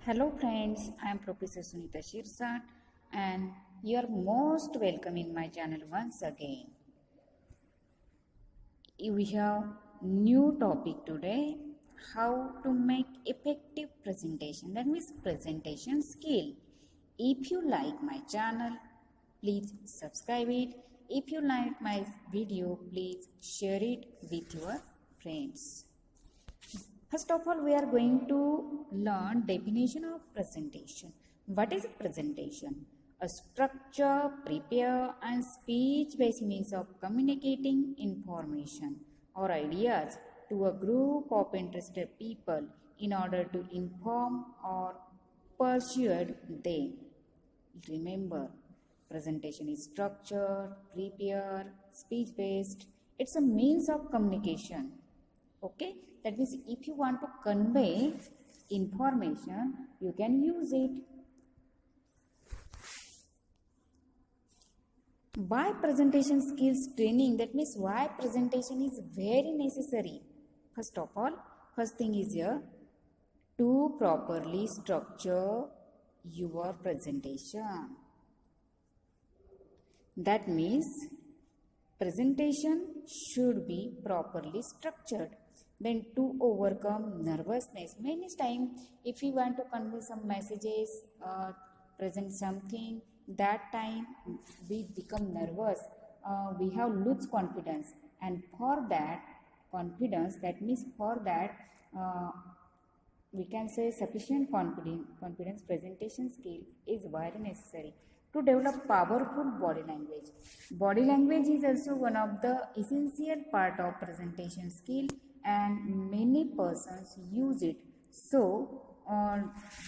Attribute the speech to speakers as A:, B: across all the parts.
A: Hello friends, I am Professor Sunita SHIRSAT and you are most welcome in my channel once again. We have new topic today, how to make effective presentation, that means presentation skill. If you like my channel, please subscribe it. If you like my video, please share it with your friends. First of all, we are going to learn definition of presentation. What is a presentation? A structure, prepare and speech-based means of communicating information or ideas to a group of interested people in order to inform or persuade them. Remember, presentation is structure, prepare, speech-based. It's a means of communication. Okay, that means if you want to convey information, you can use it. Why presentation skills training? That means why presentation is very necessary. First of all, first thing is here, to properly structure your presentation. That means presentation should be properly structured. Then to overcome nervousness, many times if we want to convey some messages, present something, that time we become nervous, we have lose confidence, and for that confidence, that means for that we can say sufficient confidence presentation skill is very necessary to develop powerful body language. Body language is also one of the essential part of presentation skill and many persons use it. So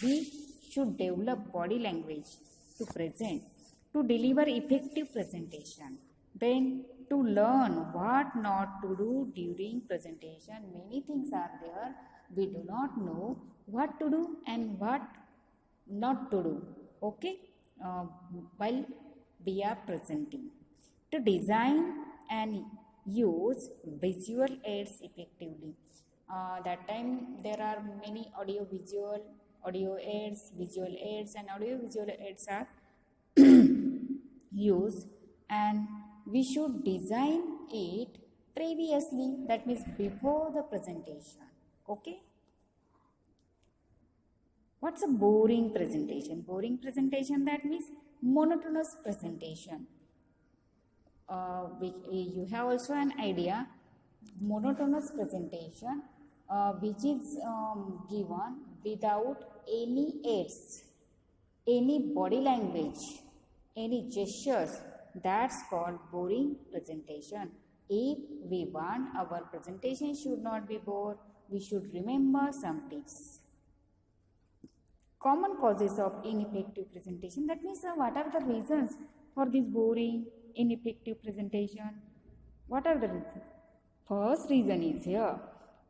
A: we should develop body language to present, to deliver effective presentation. Then to learn what not to do during presentation. Many things are there. We do not know what to do and what not to do. Okay, while we are presenting. To design and use visual aids effectively. That time there are many audio aids, visual aids, and audio visual aids are used, and we should design it previously, that means before the presentation. Okay. What's a boring presentation? Boring presentation, that means monotonous presentation. You have also an idea, monotonous presentation which is given without any aids, any body language, any gestures, that's called boring presentation. If we want our presentation should not be bored, we should remember some tips. Common causes of ineffective presentation, that means what are the reasons for this boring, ineffective presentation? What are the reasons? First reason is here,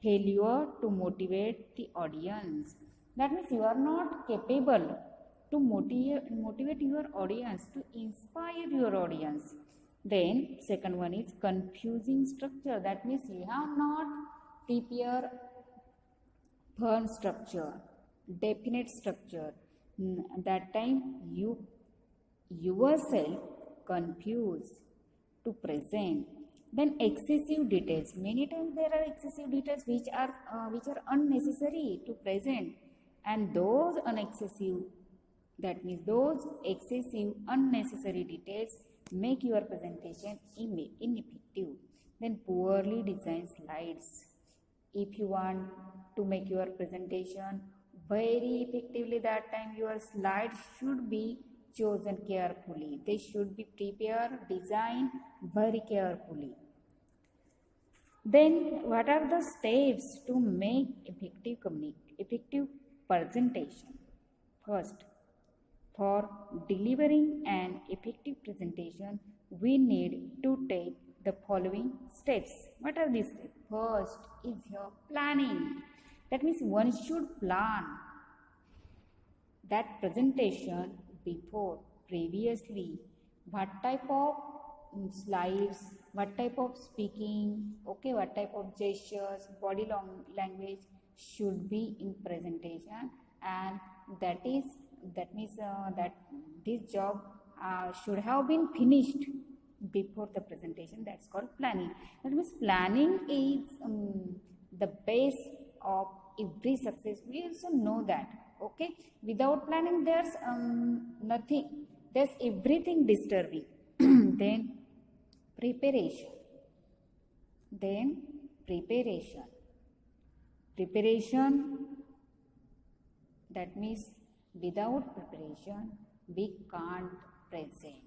A: failure to motivate the audience. That means you are not capable to motivate your audience, to inspire your audience. Then second one is confusing structure. That means you have not prepared firm structure, definite structure. That time you yourself confuse to present. Then excessive details. Many times there are excessive details which are unnecessary to present, and those excessive unnecessary details make your presentation ineffective. Then poorly designed slides. If you want to make your presentation very effectively, that time your slides should be chosen carefully. They should be prepared, designed very carefully. Then what are the steps to make effective presentation? First, for delivering an effective presentation, we need to take the following steps. What are these steps? First is your planning. That means one should plan that presentation previously. What type of slides, what type of speaking, okay, what type of gestures, body language should be in presentation, and that is that means that this job should have been finished before the presentation. That's called planning. That means planning is the base of every success. We also know that. Okay, without planning there's nothing, there's everything disturbing. then preparation then preparation, that means without preparation we can't present.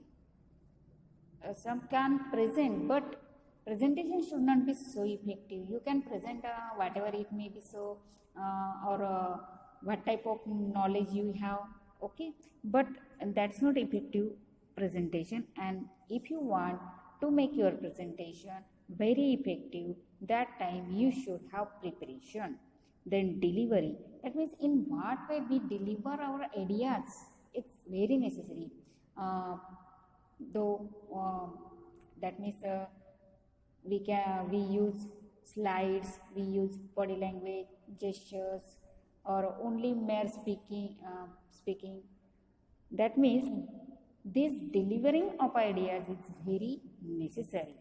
A: Some can present, but presentation should not be so effective. You can present whatever it may be, so or what type of knowledge you have, okay, but that's not effective presentation. And if you want to make your presentation very effective, that time you should have preparation. Then delivery, that means in what way we deliver our ideas, it's very necessary. Though that means we use slides, we use body language, gestures, or only mere speaking. That means this delivering of ideas is very necessary.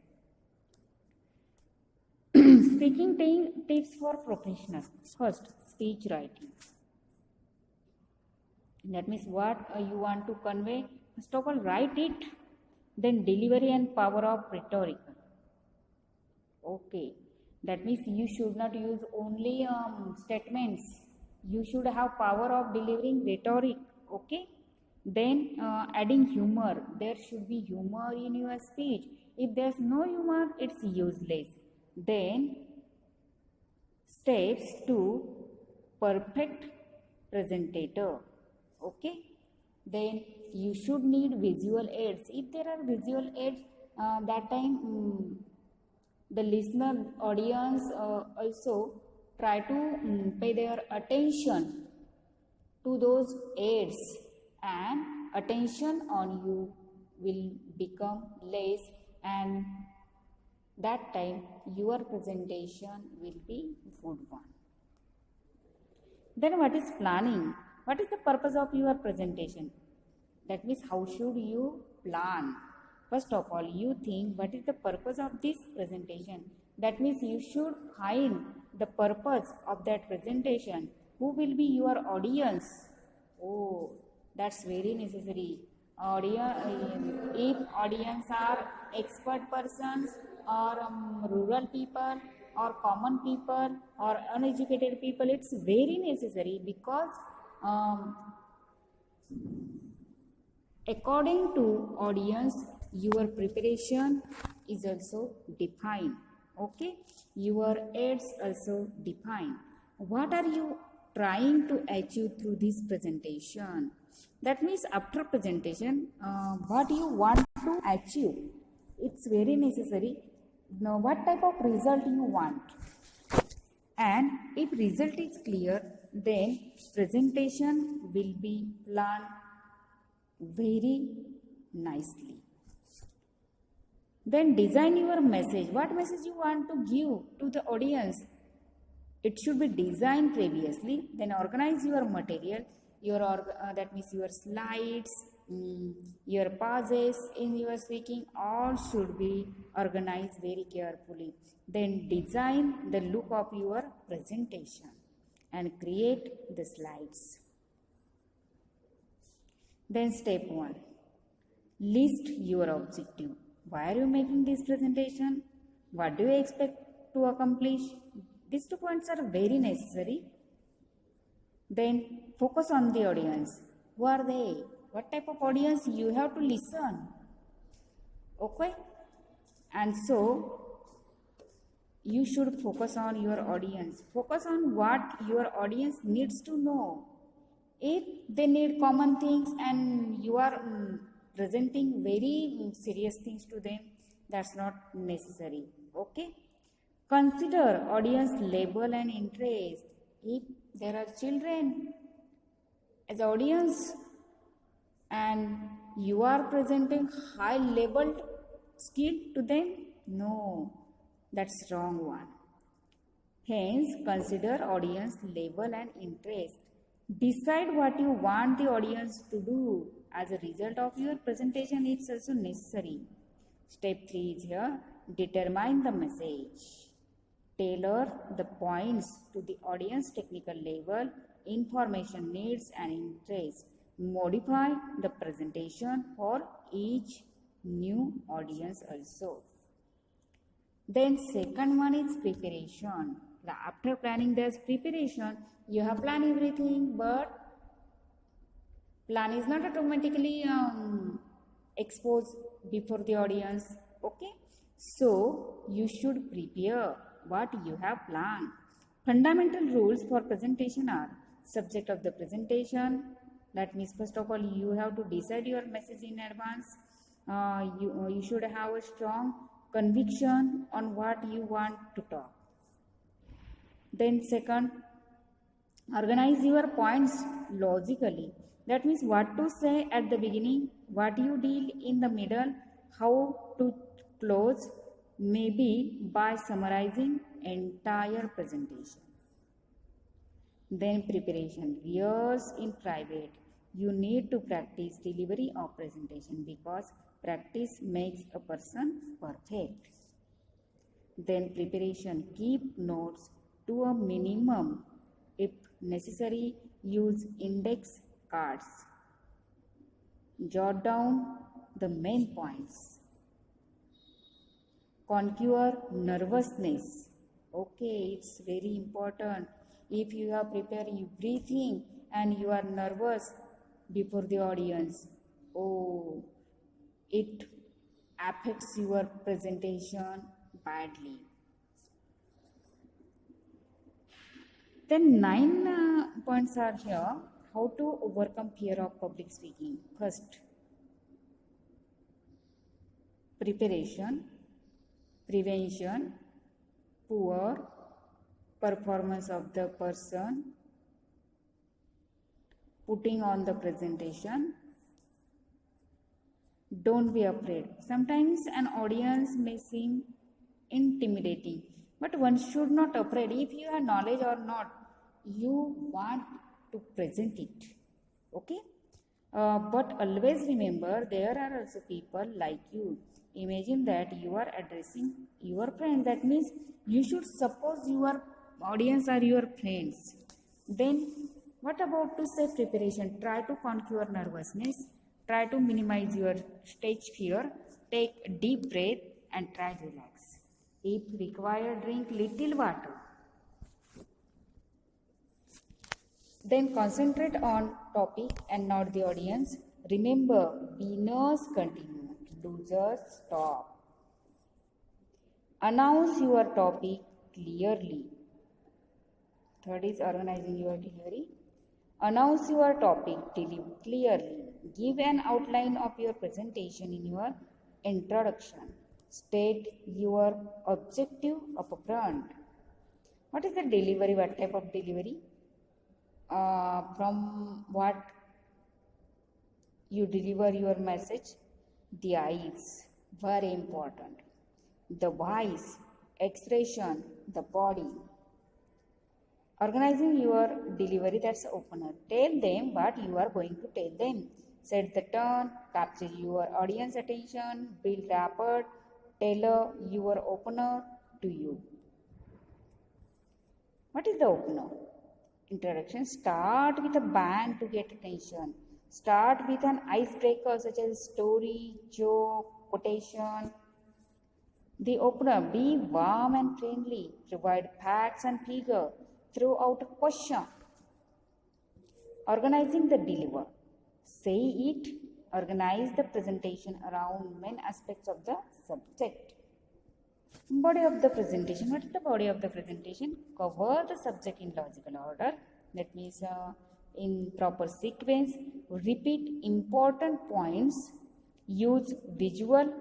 A: Speaking tips for professionals. First, speech writing. That means what you want to convey, first of all write it. Then delivery and power of rhetorical. Okay, that means you should not use only statements. You should have power of delivering rhetoric. Okay, then adding humor. There should be humor in your speech. If there's no humor, it's useless. Then steps to perfect presentator. Okay, then you should need visual aids. If there are visual aids, that time the listener audience also try to pay their attention to those aids, and attention on you will become less, and that time your presentation will be good one. Then what is planning? What is the purpose of your presentation? That means how should you plan? First of all, you think what is the purpose of this presentation. That means you should find the purpose of that presentation. Who will be your audience? Oh, that's very necessary. If audience are expert persons, or rural people, or common people, or uneducated people, it's very necessary, because according to audience your preparation is also defined. Okay, your aids also defined. What are you trying to achieve through this presentation? That means after presentation, what you want to achieve, it's very necessary. Now what type of result you want, and if result is clear, then presentation will be planned very nicely. Then design your message. What message you want to give to the audience? It should be designed previously. Then organize your material, that means your slides, your pauses in your speaking, all should be organized very carefully. Then design the look of your presentation and create the slides. Then step 1, list your objective. Why are you making this presentation? What do you expect to accomplish? These 2 points are very necessary. Then focus on the audience. Who are they? What type of audience you have to listen? Okay? And so you should focus on your audience. Focus on what your audience needs to know. If they need common things and you are presenting very serious things to them, that's not necessary. Okay? Consider audience level and interest. If there are children as audience and you are presenting high leveled skill to them, no, that's wrong one. Hence, consider audience level and interest. Decide what you want the audience to do as a result of your presentation. It's also necessary. Step 3 is here. Determine the message. Tailor the points to the audience technical level, information needs and interest. Modify the presentation for each new audience also. Then second one is preparation. After planning, there's preparation. You have planned everything, but plan is not automatically exposed before the audience. Okay, so you should prepare what you have planned. Fundamental rules for presentation are: subject of the presentation. That means first of all you have to decide your message in advance. You should have a strong conviction on what you want to talk. Then second, organize your points logically. That means what to say at the beginning, what you deal in the middle, how to close, maybe by summarizing entire presentation. Then preparation. Years in private. You need to practice delivery of presentation because practice makes a person perfect. Then preparation. Keep notes to a minimum. If necessary, use index cards. Jot down the main points. Conquer nervousness. Okay, it's very important. If you have prepared everything and you are nervous before the audience, oh, it affects your presentation badly. Then 9 points are here. How to overcome fear of public speaking. First, preparation, prevention, poor performance of the person, putting on the presentation. Don't be afraid. Sometimes an audience may seem intimidating, but one should not afraid. If you have knowledge or not, you want to present it. Okay? But always remember, there are also people like you. Imagine that you are addressing your friends. That means you should suppose your audience are your friends. Then what about to say preparation? Try to conquer nervousness. Try to minimize your stage fear. Take a deep breath and try to relax. If required, drink little water. Then concentrate on topic and not the audience. Remember, winners continue, losers stop. Announce your topic clearly. Third is organizing your delivery. Announce your topic clearly. Give an outline of your presentation in your introduction. State your objective upfront. What is the delivery? What type of delivery? From what you deliver your message. The eyes, very important. The voice, expression, the body. Organizing your delivery, that's opener. Tell them what you are going to tell them. Set the tone, capture your audience attention, build rapport, tailor your opener to you. What is the opener? Introduction. Start with a bang to get attention. Start with an icebreaker such as story, joke, quotation. The opener. Be warm and friendly. Provide facts and figure. Throw out a question. Organizing the deliver. Say it. Organize the presentation around main aspects of the subject. Body of the presentation. What is the body of the presentation? Cover the subject in logical order. That means in proper sequence. Repeat important points. Use visuals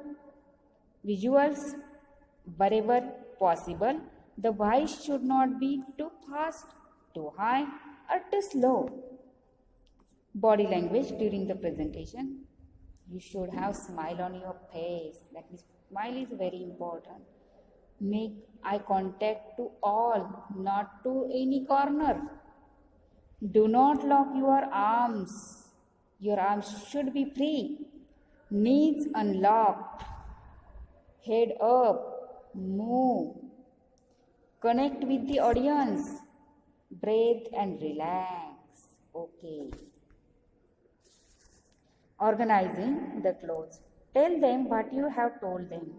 A: wherever possible. The voice should not be too fast, too high, or too slow. Body language during the presentation. You should have smile on your face. That means smile is very important. Make eye contact to all, not to any corner. Do not lock your arms. Your arms should be free. Knees unlocked. Head up. Move. Connect with the audience. Breathe and relax. Okay. Organizing the clothes. Tell them what you have told them.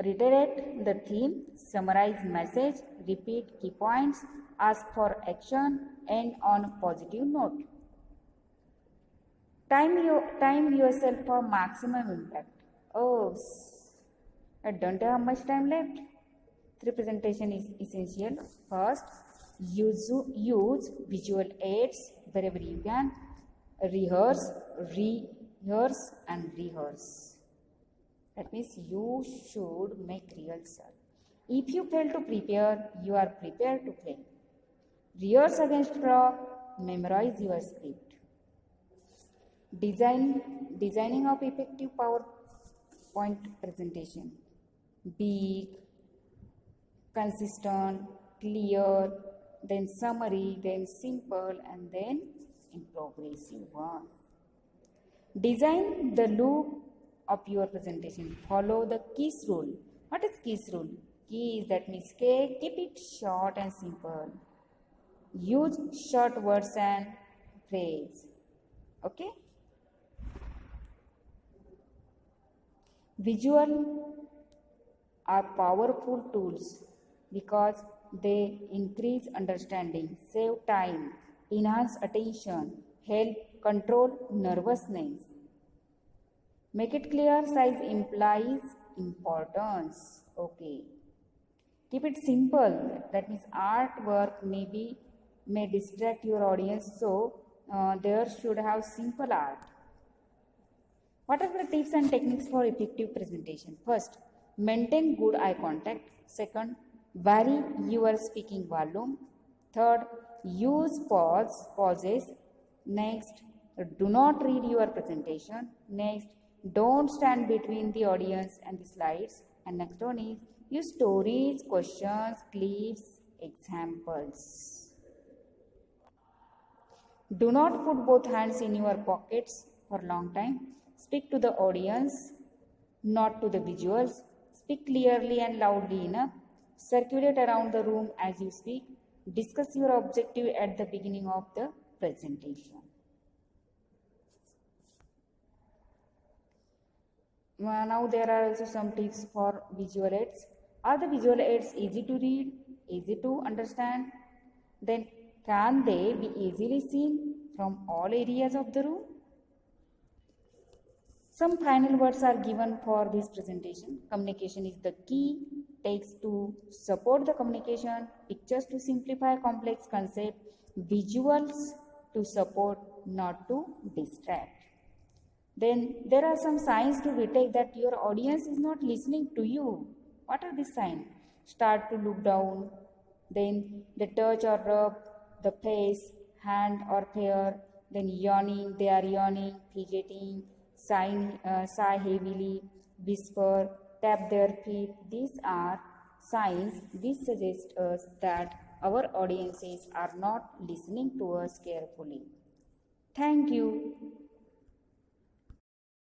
A: Reiterate the theme, summarize message, repeat key points, ask for action, end on positive note. Time yourself for maximum impact. Oh, I don't have much time left. The presentation is essential. First, use visual aids wherever you can. Rehearse, and rehearse. That means you should make rehearsal. If you fail to prepare, you are prepared to fail. Rehearse against clock, memorize your script. Designing of effective PowerPoint presentation. Big, consistent, clear, then summary, then simple, and then in progressive one. Design the look of your presentation. Follow the KISS rule. What is KISS rule? Keys, that means keep it short and simple. Use short words and phrase. Okay? Visual are powerful tools because they increase understanding, save time, enhance attention, help control nervousness. Make it clear, size implies importance. Okay. Keep it simple. That means artwork may distract your audience, so there should have simple art. What are the tips and techniques for effective presentation? First, maintain good eye contact. Second, vary your speaking volume. Third, use pauses. Next, do not read your presentation. Next, don't stand between the audience and the slides. And next one is use stories, questions, clips, examples. Do not put both hands in your pockets for a long time. Speak to the audience, not to the visuals. Speak clearly and loudly enough. Circulate around the room as you speak. Discuss your objective at the beginning of the presentation. Now there are also some tips for visual aids. Are the visual aids easy to read, easy to understand? Then can they be easily seen from all areas of the room? Some final words are given for this presentation. Communication is the key. Text to support the communication, pictures to simplify complex concepts, visuals to support, not to distract. Then there are some signs to detect that your audience is not listening to you. What are these signs? Start to look down, then the touch or rub the face, hand or hair, then yawning, they are yawning, fidgeting, sigh heavily, whisper, tap their feet. These are signs which suggest us that our audiences are not listening to us carefully. Thank you.